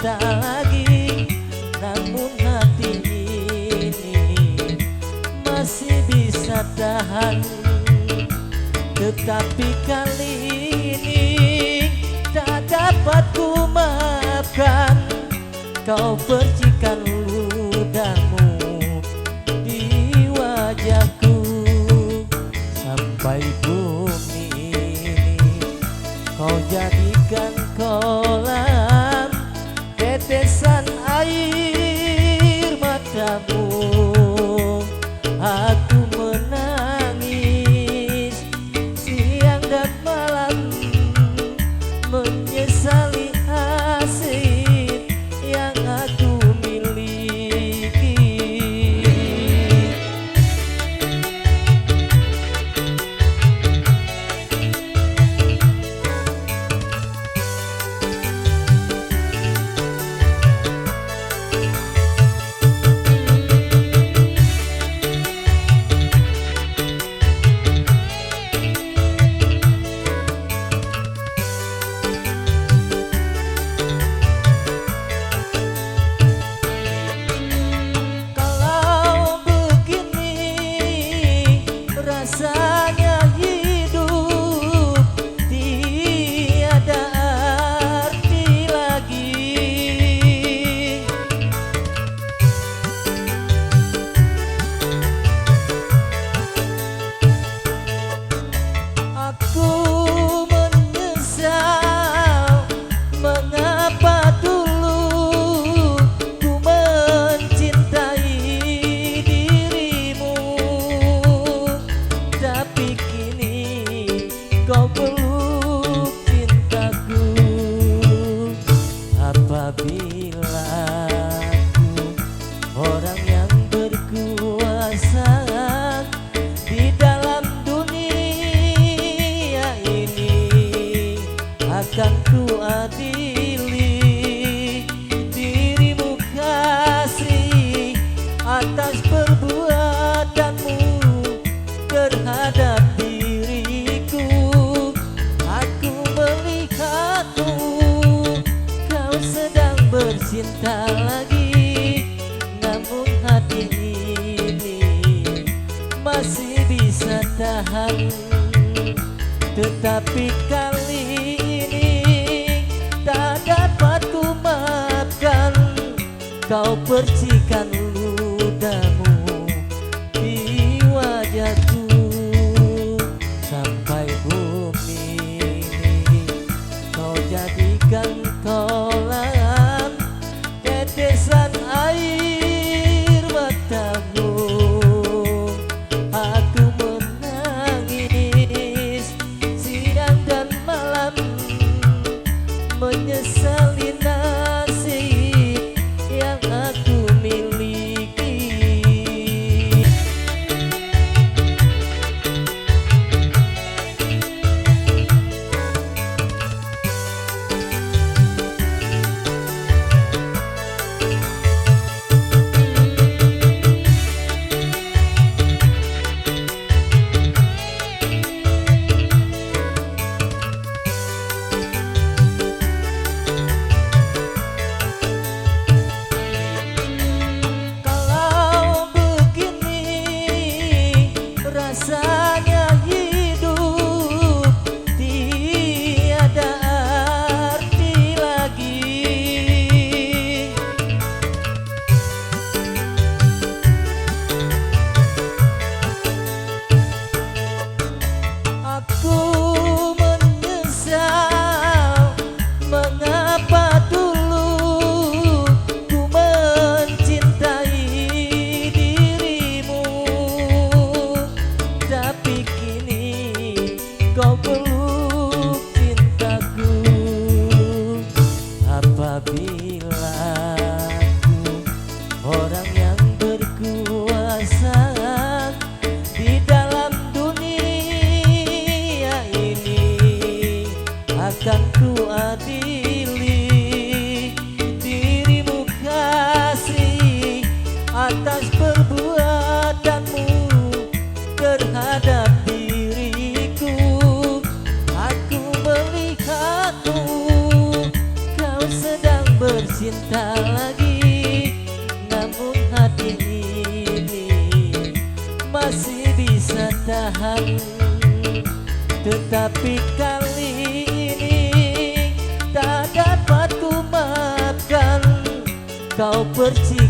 bercinta lagi, namun hati ini masih bisa tahan. Tetapi kali ini tak dapat ku maafkan. Kau percikan ludahmu di wajahku, sampai bumi ini kau jadikan kolam tetesan air matamu. Aku menangis siang dan malam, menyesali hasrat yang aku miliki. Rasanya hidup tiada arti lagi. Aku menyesal mengapa dulu ku mencintai dirimu. Tapi kini kau peluk cintaku. Apabila aku orang yang berkuasa di dalam dunia ini, akan ku adili dirimu kasih atas perbuatanmu terhadap diriku. Aku melihatmu, kau sedang bercinta lagi, namun hati ini masih bisa tahan. Tetapi kali ini tak dapat ku maafkan. Kau percikan ludahmu di wajahku, sampai bumi ini kau jadikan kolam tetesan air matamu. Aku menangis siang dan malam, menyesali nasib yang aku miliki. Kalau begini rasanya hidup tiada arti lagi. Aku menyesal mengapa dulu ku mencintai dirimu. Tapi kini kau peluk cintaku. Apabila aku orang yang berkuasa di dalam dunia ini, akan ku adili dirimu kasih atas perbuatanmu terhadap diriku. Aku melihatmu, kau sedang bercinta Tetapi kali ini tak dapat ku maafkan. Kau pergi